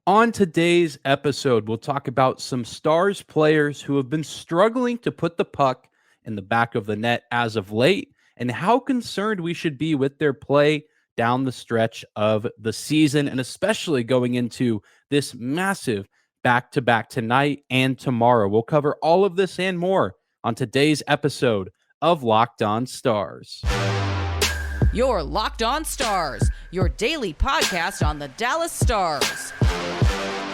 On today's episode, we'll talk about some Stars players who have been struggling to put the puck in the back of the net as of late, and how concerned we should be with their play down the stretch of the season, and especially going into this massive back-to-back tonight and tomorrow. We'll cover all of this and more on today's episode of Locked On Stars. Your Locked On Stars, your daily podcast on the Dallas Stars.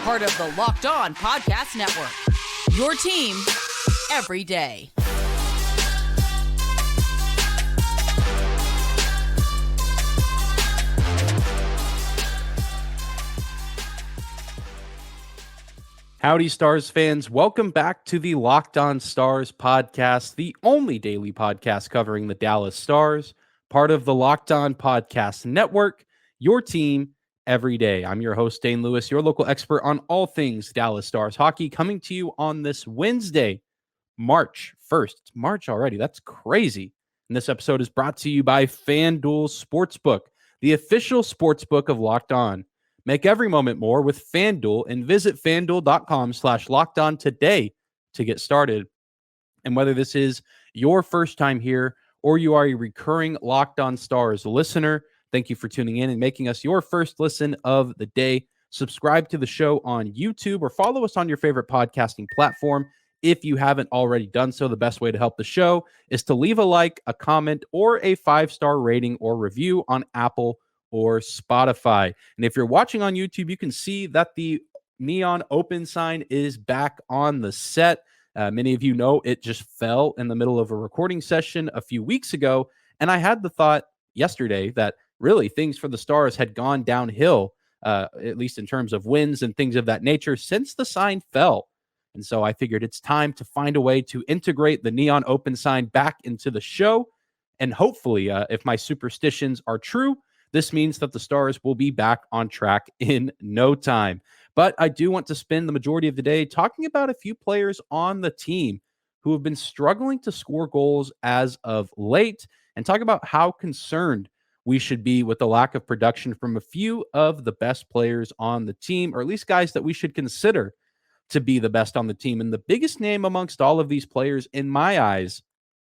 Part of the Locked On Podcast Network. Your team every day. Howdy, Stars fans. Welcome back to the Locked On Stars podcast, the only daily podcast covering the Dallas Stars, part of the Locked On Podcast Network, your team every day. I'm your host, Dane Lewis, your local expert on all things Dallas Stars hockey, coming to you on this Wednesday, March 1st. It's March already. That's crazy. And this episode is brought to you by FanDuel Sportsbook, the official sportsbook of Locked On. Make every moment more with FanDuel and visit FanDuel.com/lockedon today to get started. And whether this is your first time here or you are a recurring Locked On Stars listener, thank you for tuning in and making us your first listen of the day. Subscribe to the show on YouTube or follow us on your favorite podcasting platform. If you haven't already done so, the best way to help the show is to leave a like, a comment, or a 5-star rating or review on Apple or Spotify. And if you're watching on YouTube, you can see that the neon open sign is back on the set. Many of you know it just fell in the middle of a recording session a few weeks ago. And I had the thought yesterday that really things for the Stars had gone downhill, at least in terms of wins and things of that nature, since the sign fell. And so I figured it's time to find a way to integrate the neon open sign back into the show. And hopefully, if my superstitions are true, this means that the Stars will be back on track in no time. But I do want to spend the majority of the day talking about a few players on the team who have been struggling to score goals as of late, and talk about how concerned we should be with the lack of production from a few of the best players on the team, or at least guys that we should consider to be the best on the team. And the biggest name amongst all of these players, in my eyes,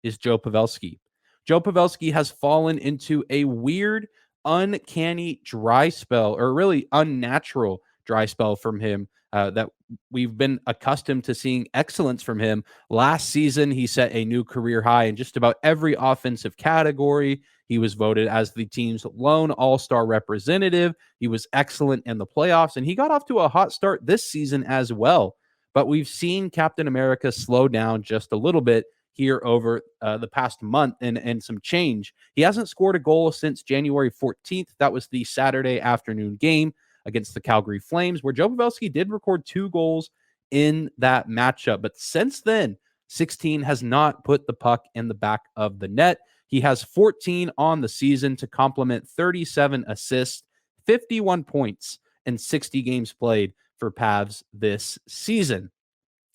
is Joe Pavelski. Joe Pavelski has fallen into a weird, uncanny dry spell, or really unnatural dry spell from him that we've been accustomed to seeing excellence from him. Last season, he set a new career high in just about every offensive category. He was voted as the team's lone all-star representative. He was excellent in the playoffs, and he got off to a hot start this season as well. But we've seen Captain America slow down just a little bit here over the past month and some change. He hasn't scored a goal since January 14th. That was the Saturday afternoon game against the Calgary Flames, where Joe Pavelski did record 2 goals in that matchup. But since then, 16 has not put the puck in the back of the net. He has 14 on the season to complement 37 assists, 51 points, and 60 games played for Pavs this season.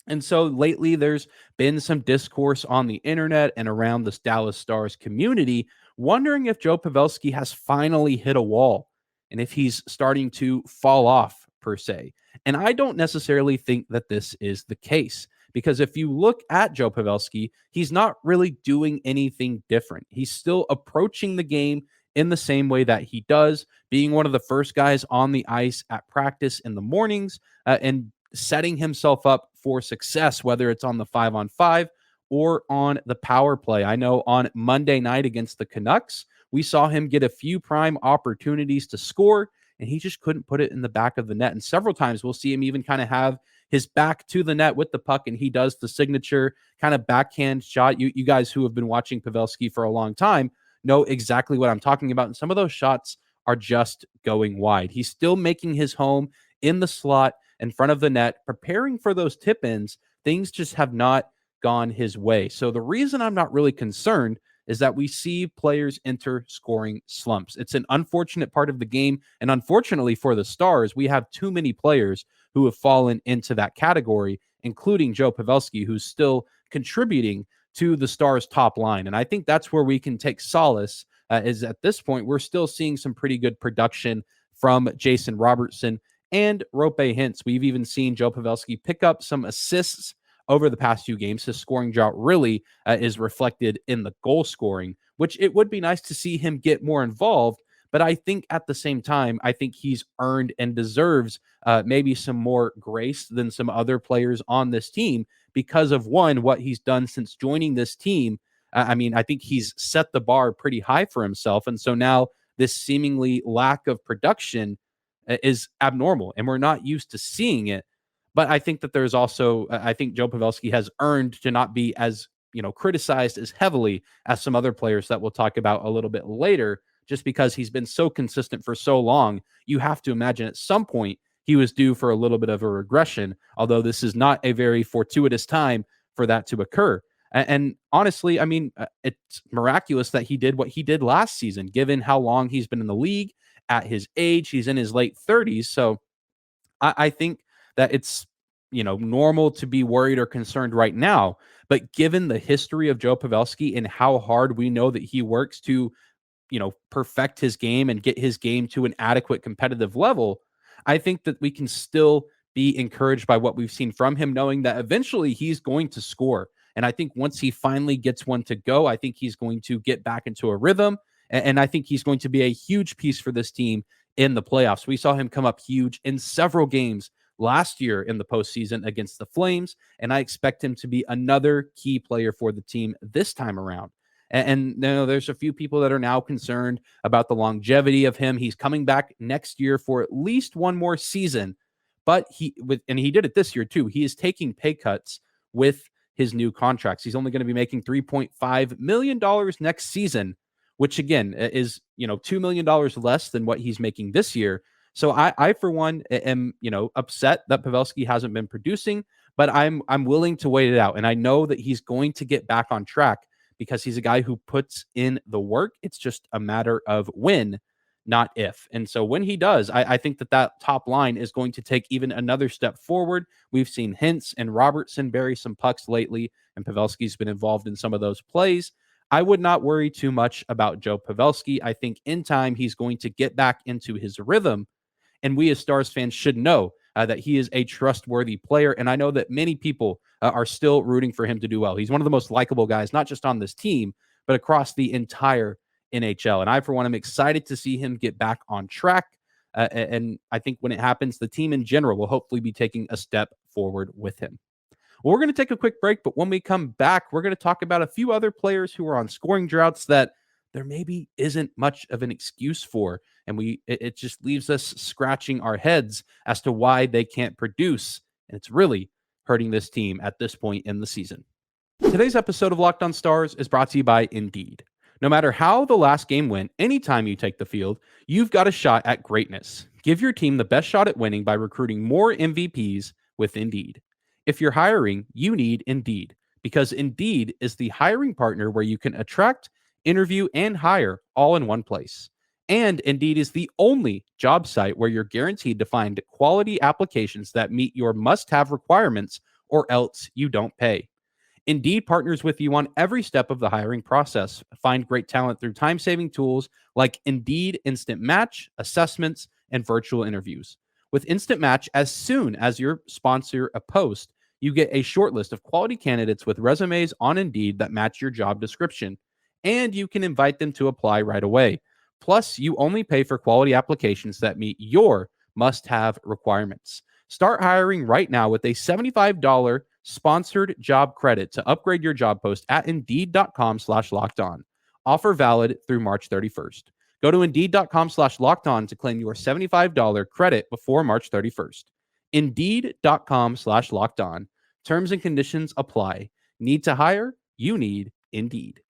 And so lately, there's been some discourse on the internet and around this Dallas Stars community, wondering if Joe Pavelski has finally hit a wall and if he's starting to fall off, per se. And I don't necessarily think that this is the case, because if you look at Joe Pavelski, he's not really doing anything different. He's still approaching the game in the same way that he does, being one of the first guys on the ice at practice in the mornings, and setting himself up for success, whether it's on the 5-on-5 or on the power play. I know on Monday night against the Canucks, we saw him get a few prime opportunities to score, and he just couldn't put it in the back of the net. And several times we'll see him even kind of have his back to the net with the puck, and he does the signature kind of backhand shot. You guys who have been watching Pavelski for a long time know exactly what I'm talking about. And some of those shots are just going wide. He's still making his home in the slot in front of the net, preparing for those tip-ins. Things just have not gone his way. So the reason I'm not really concerned is that we see players enter scoring slumps. It's an unfortunate part of the game, and unfortunately for the Stars, we have too many players who have fallen into that category, including Joe Pavelski, who's still contributing to the Stars' top line. And I think that's where we can take solace, is at this point, we're still seeing some pretty good production from Jason Robertson and Rope Hintz. We've even seen Joe Pavelski pick up some assists over the past few games. His scoring drought really is reflected in the goal scoring, which it would be nice to see him get more involved. But I think at the same time, I think he's earned and deserves maybe some more grace than some other players on this team because of one, what he's done since joining this team. I mean, I think he's set the bar pretty high for himself. And so now this seemingly lack of production is abnormal and we're not used to seeing it. But I think that there's also, I think Joe Pavelski has earned to not be as, criticized as heavily as some other players that we'll talk about a little bit later, just because he's been so consistent for so long. You have to imagine at some point he was due for a little bit of a regression, although this is not a very fortuitous time for that to occur. And honestly, I mean, it's miraculous that he did what he did last season, given how long he's been in the league. At his age, he's in his late 30s. So I think that it's, normal to be worried or concerned right now. But given the history of Joe Pavelski and how hard we know that he works to, perfect his game and get his game to an adequate competitive level, I think that we can still be encouraged by what we've seen from him, knowing that eventually he's going to score. And I think once he finally gets one to go, I think he's going to get back into a rhythm. And I think he's going to be a huge piece for this team in the playoffs. We saw him come up huge in several games last year in the postseason against the Flames, and I expect him to be another key player for the team this time around. And there's a few people that are now concerned about the longevity of him. He's coming back next year for at least one more season, but he did it this year too. He is taking pay cuts with his new contracts. He's only going to be making $3.5 million next season, which again is, $2 million less than what he's making this year. So I for one am, upset that Pavelski hasn't been producing, but I'm willing to wait it out. And I know that he's going to get back on track because he's a guy who puts in the work. It's just a matter of when, not if. And so when he does, I think that top line is going to take even another step forward. We've seen Hintz and Robertson bury some pucks lately, and Pavelski's been involved in some of those plays. I would not worry too much about Joe Pavelski. I think in time he's going to get back into his rhythm, and we as Stars fans should know that he is a trustworthy player. And I know that many people are still rooting for him to do well. He's one of the most likable guys, not just on this team, but across the entire NHL. And I, for one, am excited to see him get back on track. And I think when it happens, the team in general will hopefully be taking a step forward with him. Well, we're going to take a quick break, but when we come back, we're going to talk about a few other players who are on scoring droughts that there maybe isn't much of an excuse for. And it just leaves us scratching our heads as to why they can't produce. And it's really hurting this team at this point in the season. Today's episode of Locked On Stars is brought to you by Indeed. No matter how the last game went, anytime you take the field, you've got a shot at greatness. Give your team the best shot at winning by recruiting more MVPs with Indeed. If you're hiring, you need Indeed, because Indeed is the hiring partner where you can attract, interview, and hire all in one place. And Indeed is the only job site where you're guaranteed to find quality applications that meet your must-have requirements, or else you don't pay. Indeed partners with you on every step of the hiring process. Find great talent through time-saving tools like Indeed Instant Match, assessments, and virtual interviews. With Instant Match, as soon as you sponsor a post, you get a short list of quality candidates with resumes on Indeed that match your job description, and you can invite them to apply right away. Plus, you only pay for quality applications that meet your must-have requirements. Start hiring right now with a $75 sponsored job credit to upgrade your job post at Indeed.com/lockedon. Offer valid through March 31st. Go to Indeed.com/lockedon to claim your $75 credit before March 31st. Indeed.com/lockedon. Terms and conditions apply. Need to hire? You need Indeed.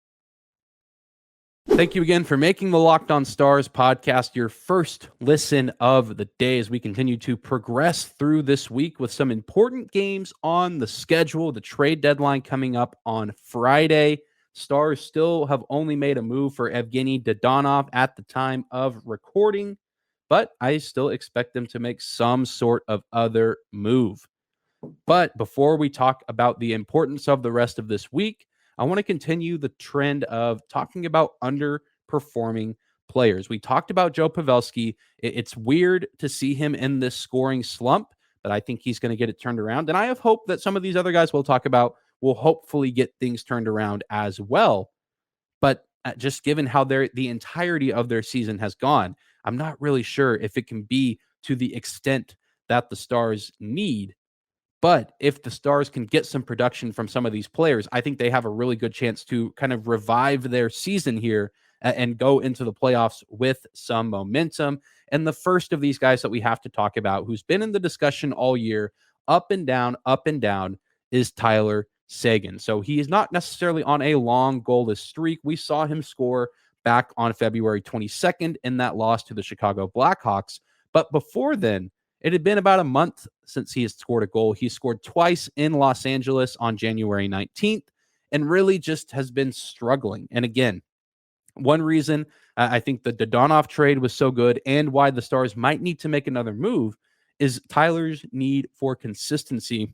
Thank you again for making the Locked On Stars podcast your first listen of the day as we continue to progress through this week with some important games on the schedule. The trade deadline coming up on Friday. Stars still have only made a move for Evgeny Dadonov at the time of recording, but I still expect them to make some sort of other move. But before we talk about the importance of the rest of this week, I want to continue the trend of talking about underperforming players. We talked about Joe Pavelski. It's weird to see him in this scoring slump, but I think he's going to get it turned around. And I have hope that some of these other guys we'll talk about will hopefully get things turned around as well. But just given how the entirety of their season has gone, I'm not really sure if it can be to the extent that the Stars need. But if the Stars can get some production from some of these players, I think they have a really good chance to kind of revive their season here and go into the playoffs with some momentum. And the first of these guys that we have to talk about, who's been in the discussion all year, up and down, is Tyler Seguin. So he is not necessarily on a long goalless streak. We saw him score back on February 22nd in that loss to the Chicago Blackhawks. But before then, it had been about a month since he has scored a goal. He scored twice in Los Angeles on January 19th and really just has been struggling. And again, one reason I think the Dodonov trade was so good and why the Stars might need to make another move is Tyler's need for consistency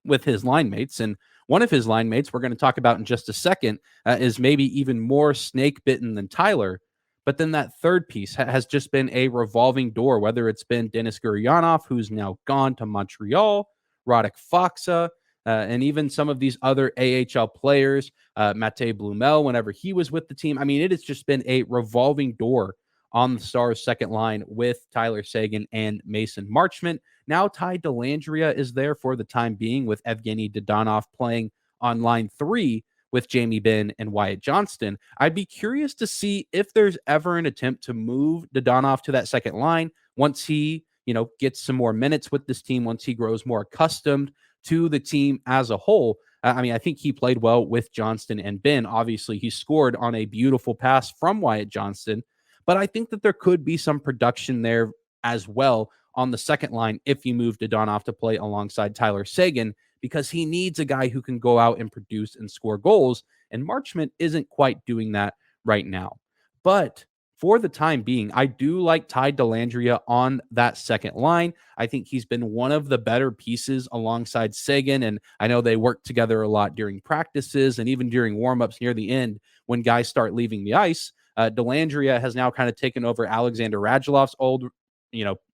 with his line mates. And one of his line mates, we're going to talk about in just a second, is maybe even more snake bitten than Tyler. But then that third piece has just been a revolving door, whether it's been Denis Gurianov, who's now gone to Montreal, Radek Faksa, and even some of these other AHL players, Mate Blumel, whenever he was with the team. I mean, it has just been a revolving door on the Stars' second line with Tyler Seguin and Mason Marchment. Now Ty Dellandrea is there for the time being with Evgeny Dodonov playing on line 3 with Jamie Benn and Wyatt Johnston. I'd be curious to see if there's ever an attempt to move Dodonov to that second line once he, gets some more minutes with this team, once he grows more accustomed to the team as a whole. I think he played well with Johnston and Benn. Obviously, he scored on a beautiful pass from Wyatt Johnston, but I think that there could be some production there as well on the second line if you move Dodonov to play alongside Tyler Seguin, because he needs a guy who can go out and produce and score goals, and Marchment isn't quite doing that right now. But for the time being, I do like Ty Dellandrea on that second line. I think he's been one of the better pieces alongside Seguin, and I know they work together a lot during practices and even during warmups near the end when guys start leaving the ice. Dellandrea has now kind of taken over Alexander Radulov's old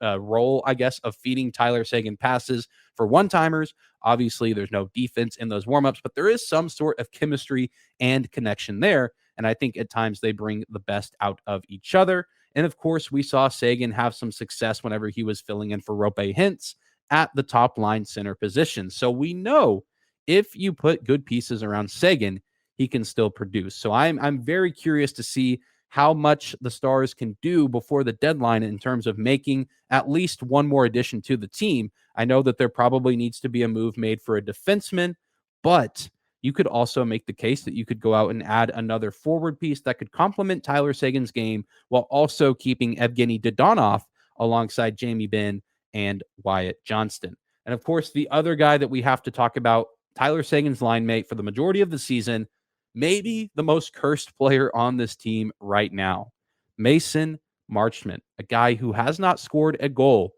role, I guess, of feeding Tyler Seguin passes for one-timers. Obviously, there's no defense in those warmups, but there is some sort of chemistry and connection there. And I think at times they bring the best out of each other. And of course, we saw Seguin have some success whenever he was filling in for Rope Hintz at the top line center position. So we know if you put good pieces around Seguin, he can still produce. So I'm very curious to see how much the Stars can do before the deadline in terms of making at least one more addition to the team. I know that there probably needs to be a move made for a defenseman, but you could also make the case that you could go out and add another forward piece that could complement Tyler Seguin's game while also keeping Evgeny Dodonov alongside Jamie Benn and Wyatt Johnston. And of course, the other guy that we have to talk about, Tyler Seguin's line mate for the majority of the season, maybe the most cursed player on this team right now, Mason Marchment, a guy who has not scored a goal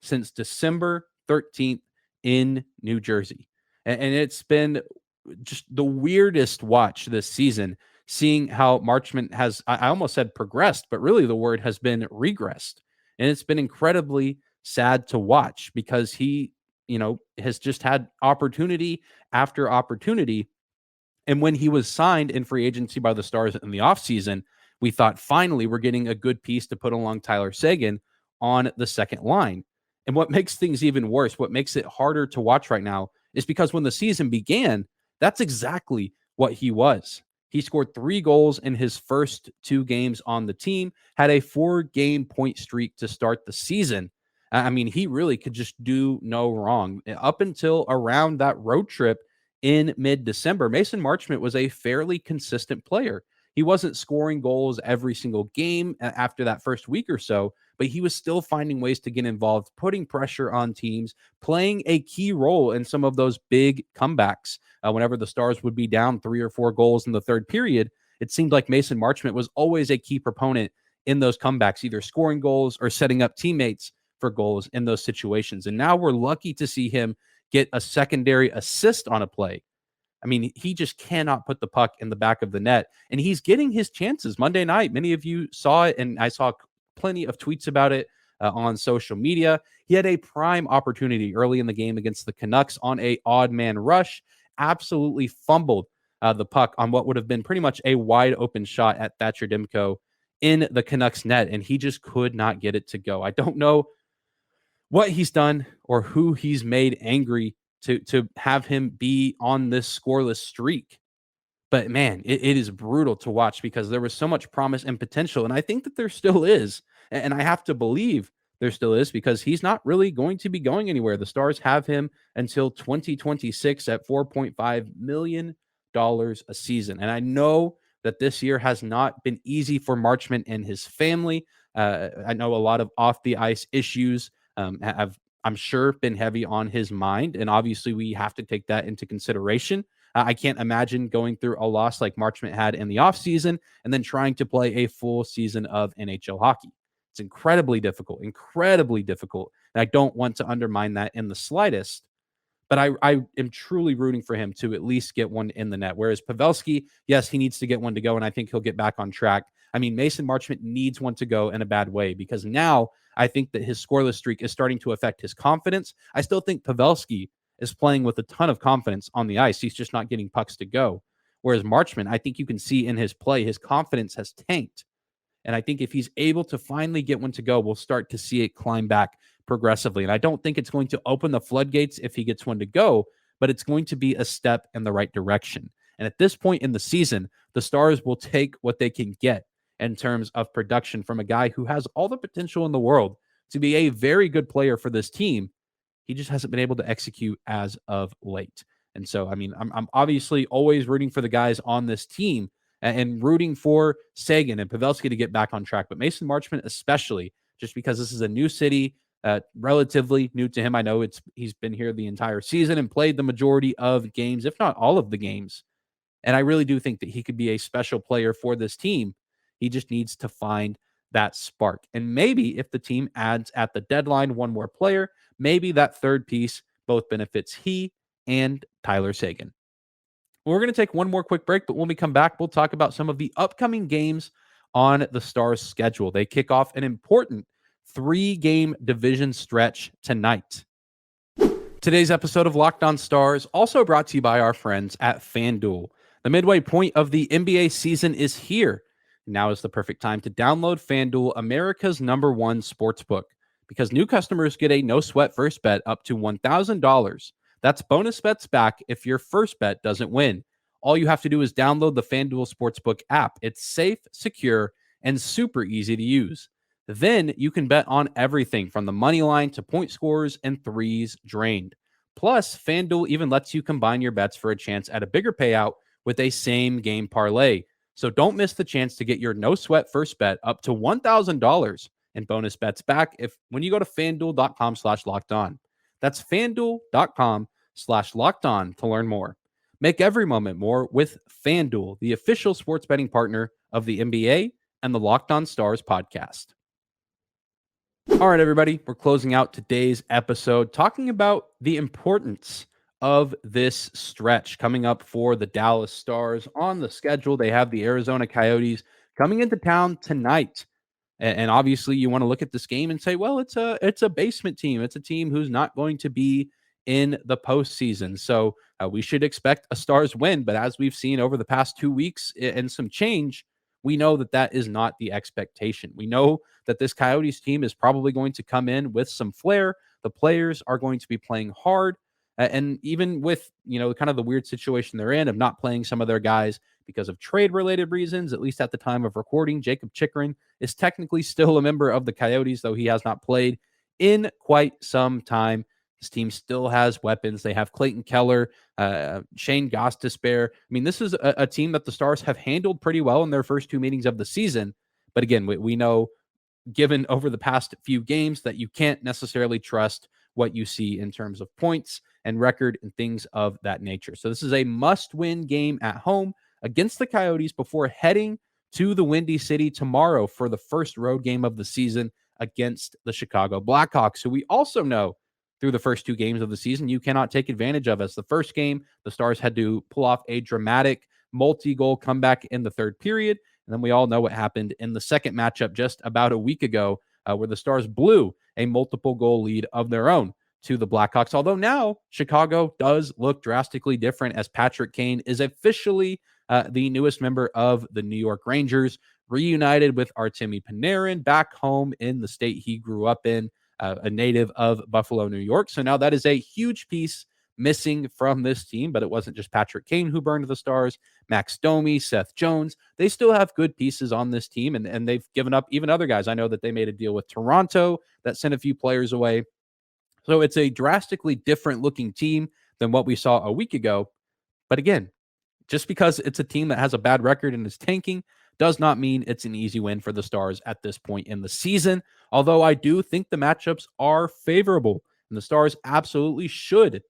since December 13th in New Jersey. And it's been just the weirdest watch this season, seeing how Marchment has, I almost said progressed, but really the word has been regressed. And it's been incredibly sad to watch because he, has just had opportunity after opportunity. And when he was signed in free agency by the Stars in the offseason, we thought finally we're getting a good piece to put along Tyler Seguin on the second line. And what makes things even worse, what makes it harder to watch right now, is because when the season began, that's exactly what he was. He scored 3 goals in his first 2 games on the team, had a 4-game point streak to start the season. I mean, he really could just do no wrong. Up until around that road trip in mid-December, Mason Marchment was a fairly consistent player. He wasn't scoring goals every single game after that first week or so, but he was still finding ways to get involved, putting pressure on teams, playing a key role in some of those big comebacks. Whenever the Stars would be down 3 or 4 goals in the third period, it seemed like Mason Marchment was always a key proponent in those comebacks, either scoring goals or setting up teammates for goals in those situations. And now we're lucky to see him get a secondary assist on a play. I mean, he just cannot put the puck in the back of the net, and he's getting his chances Monday night. Many of you saw it, and I saw plenty of tweets about it on social media. He had a prime opportunity early in the game against the Canucks on a odd man rush, absolutely fumbled the puck on what would have been pretty much a wide open shot at Thatcher Demko in the Canucks net, and he just could not get it to go. I don't know what he's done or who he's made angry to have him be on this scoreless streak. But man, it is brutal to watch because there was so much promise and potential. And I think that there still is. And I have to believe there still is because he's not really going to be going anywhere. The Stars have him until 2026 at $4.5 million a season. And I know that this year has not been easy for Marchment and his family. I know a lot of off the ice issues have, I'm sure, been heavy on his mind. And obviously, we have to take that into consideration. I can't imagine going through a loss like Marchment had in the offseason and then trying to play a full season of NHL hockey. It's incredibly difficult, And I don't want to undermine that in the slightest. But I am truly rooting for him to at least get one in the net. Whereas Pavelski, yes, he needs to get one to go, and I think he'll get back on track. I mean, Mason Marchment needs one to go in a bad way because now I think that his scoreless streak is starting to affect his confidence. I still think Pavelski is playing with a ton of confidence on the ice. He's just not getting pucks to go. Whereas Marchment, I think you can see in his play, his confidence has tanked. And I think if he's able to finally get one to go, we'll start to see it climb back progressively. And I don't think it's going to open the floodgates if he gets one to go, but it's going to be a step in the right direction. And at this point in the season, the Stars will take what they can get in terms of production from a guy who has all the potential in the world to be a very good player for this team. He just hasn't been able to execute as of late. And so, I mean, I'm obviously always rooting for the guys on this team and rooting for Seguin and Pavelski to get back on track. But Mason Marchment especially, just because this is a new city, relatively new to him. I know he's been here the entire season and played the majority of games, if not all of the games. And I really do think that he could be a special player for this team. He just needs to find that spark. And maybe if the team adds at the deadline one more player, maybe that third piece both benefits he and Tyler Seguin. We're going to take one more quick break, but when we come back, we'll talk about some of the upcoming games on the Stars' schedule. They kick off an important 3-game division stretch tonight. Today's episode of Locked On Stars also brought to you by our friends at FanDuel. The midway point of the NBA season is here. Now is the perfect time to download FanDuel, America's #1 sportsbook, because new customers get a no-sweat first bet up to $1,000. That's bonus bets back if your first bet doesn't win. All you have to do is download the FanDuel Sportsbook app. It's safe, secure, and super easy to use. Then you can bet on everything from the money line to point scores and threes drained. Plus, FanDuel even lets you combine your bets for a chance at a bigger payout with a same game parlay. So don't miss the chance to get your no sweat first bet up to $1,000 in bonus bets back when you go to FanDuel.com/lockedon. That's FanDuel.com/lockedon to learn more. Make every moment more with FanDuel, the official sports betting partner of the NBA and the Locked On Stars podcast. All right, everybody, we're closing out today's episode talking about the importance of this stretch coming up for the Dallas Stars. On the schedule, they have the Arizona Coyotes coming into town tonight. And obviously, you want to look at this game and say, well, it's a basement team. It's a team who's not going to be in the postseason. So we should expect a Stars win. But as we've seen over the past 2 weeks and some change, we know that that is not the expectation. We know that this Coyotes team is probably going to come in with some flair. The players are going to be playing hard. And even with, kind of the weird situation they're in of not playing some of their guys because of trade-related reasons, at least at the time of recording, Jacob Chychrun is technically still a member of the Coyotes, though he has not played in quite some time. This team still has weapons. They have Clayton Keller, Shane Gostisbehere. I mean, this is a team that the Stars have handled pretty well in their first 2 meetings of the season. But again, we know, given over the past few games, that you can't necessarily trust what you see in terms of points and record and things of that nature. So this is a must-win game at home against the Coyotes before heading to the Windy City tomorrow for the first road game of the season against the Chicago Blackhawks, who we also know through the first two games of the season you cannot take advantage of. As the first game, the Stars had to pull off a dramatic multi-goal comeback in the third period. And then we all know what happened in the second matchup just about a week ago, where the Stars blew a multiple goal lead of their own to the Blackhawks. Although now Chicago does look drastically different, as Patrick Kane is officially the newest member of the New York Rangers, reunited with Artemi Panarin back home in the state he grew up in, a native of Buffalo, New York. So now that is a huge piece missing from this team, but it wasn't just Patrick Kane who burned the Stars. Max Domi, Seth Jones, they still have good pieces on this team, and they've given up even other guys. I know that they made a deal with Toronto that sent a few players away. So it's a drastically different looking team than what we saw a week ago. But again, just because it's a team that has a bad record and is tanking does not mean it's an easy win for the Stars at this point in the season. Although I do think the matchups are favorable, and the Stars absolutely should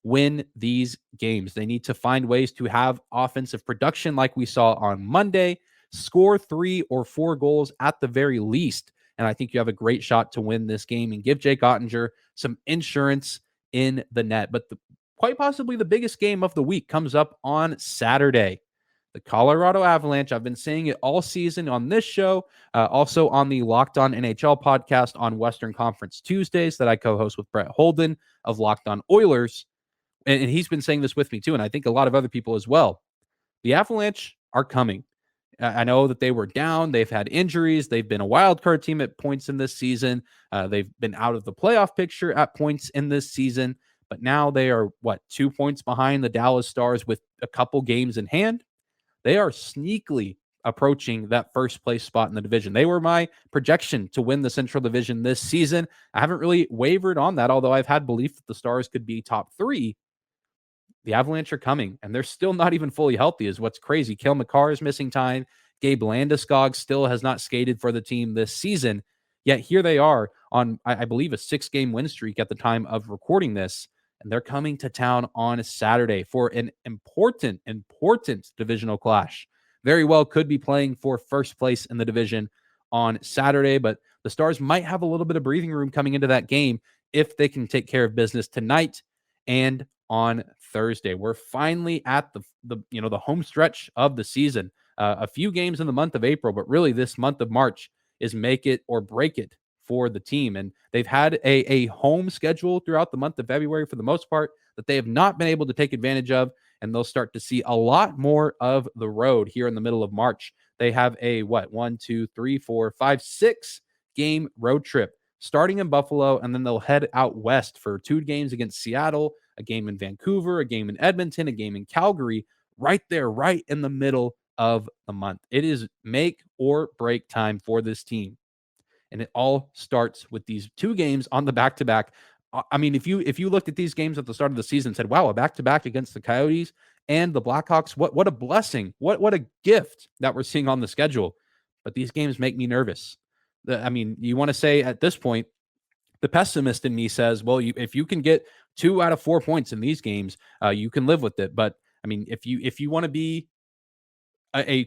win these games. They need to find ways to have offensive production like we saw on Monday, score 3 or 4 goals at the very least. And I think you have a great shot to win this game and give Jake Ottinger some insurance in the net. But quite possibly the biggest game of the week comes up on Saturday. The Colorado Avalanche. I've been saying it all season on this show, also on the Locked On NHL podcast on Western Conference Tuesdays that I co-host with Brett Holden of Locked On Oilers. And he's been saying this with me too, and I think a lot of other people as well. The Avalanche are coming. I know that they were down. They've had injuries. They've been a wild card team at points in this season. They've been out of the playoff picture at points in this season. But now they are, 2 points behind the Dallas Stars with a couple games in hand. They are sneakily approaching that first place spot in the division. They were my projection to win the Central Division this season. I haven't really wavered on that, although I've had belief that the Stars could be top 3. The Avalanche are coming, and they're still not even fully healthy, is what's crazy. Cale Makar is missing time. Gabe Landeskog still has not skated for the team this season. Yet here they are on, I believe, a 6-game win streak at the time of recording this, and they're coming to town on Saturday for an important divisional clash. Very well could be playing for first place in the division on Saturday, but the Stars might have a little bit of breathing room coming into that game if they can take care of business tonight and on Thursday. We're finally at the home stretch of the season. A few games in the month of April, but really this month of March is make it or break it for the team. And they've had a home schedule throughout the month of February for the most part that they have not been able to take advantage of. And they'll start to see a lot more of the road here in the middle of March. They have a 6 game road trip starting in Buffalo, and then they'll head out west for 2 games against Seattle, a game in Vancouver, a game in Edmonton, a game in Calgary, right there, right in the middle of the month. It is make or break time for this team. And it all starts with these 2 games on the back-to-back. I mean, if you looked at these games at the start of the season and said, wow, a back-to-back against the Coyotes and the Blackhawks, what a blessing. What a gift that we're seeing on the schedule. But these games make me nervous. You want to say at this point, the pessimist in me says, well, if you can get 2 out of 4 points in these games, you can live with it. But I mean, if you want to be a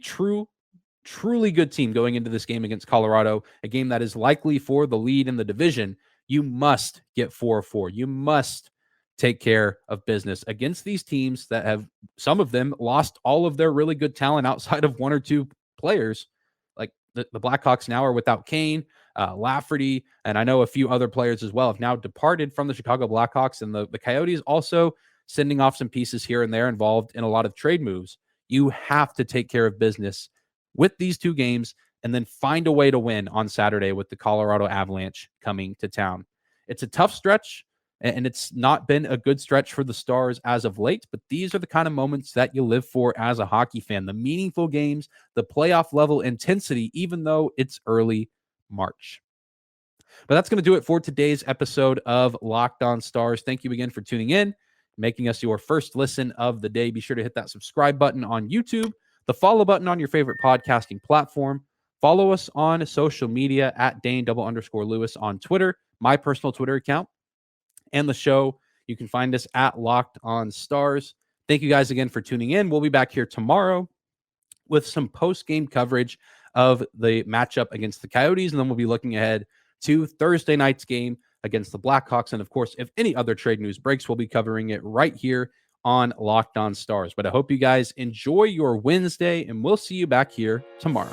truly good team going into this game against Colorado, a game that is likely for the lead in the division, you must get 4-4. You must take care of business against these teams that have, some of them, lost all of their really good talent outside of 1 or 2 players. Like the Blackhawks now are without Kane, Lafferty, and I know a few other players as well have now departed from the Chicago Blackhawks, and the Coyotes also sending off some pieces here and there involved in a lot of trade moves. You have to take care of business with these 2 games and then find a way to win on Saturday with the Colorado Avalanche coming to town. It's a tough stretch, and it's not been a good stretch for the Stars as of late, but these are the kind of moments that you live for as a hockey fan, the meaningful games, the playoff level intensity, even though it's early March. But that's going to do it for today's episode of Locked On Stars. Thank you again for tuning in, making us your first listen of the day. Be sure to hit that subscribe button on YouTube, the follow button on your favorite podcasting platform. Follow us on social media at Dane_Lewis on Twitter, my personal Twitter account, and the show. You can find us at Locked On Stars. Thank you guys again for tuning in. We'll be back here tomorrow with some post-game coverage of the matchup against the Coyotes, and then we'll be looking ahead to Thursday night's game against the Blackhawks. And of course, if any other trade news breaks, we'll be covering it right here on Locked On Stars. But I hope you guys enjoy your Wednesday, and we'll see you back here tomorrow.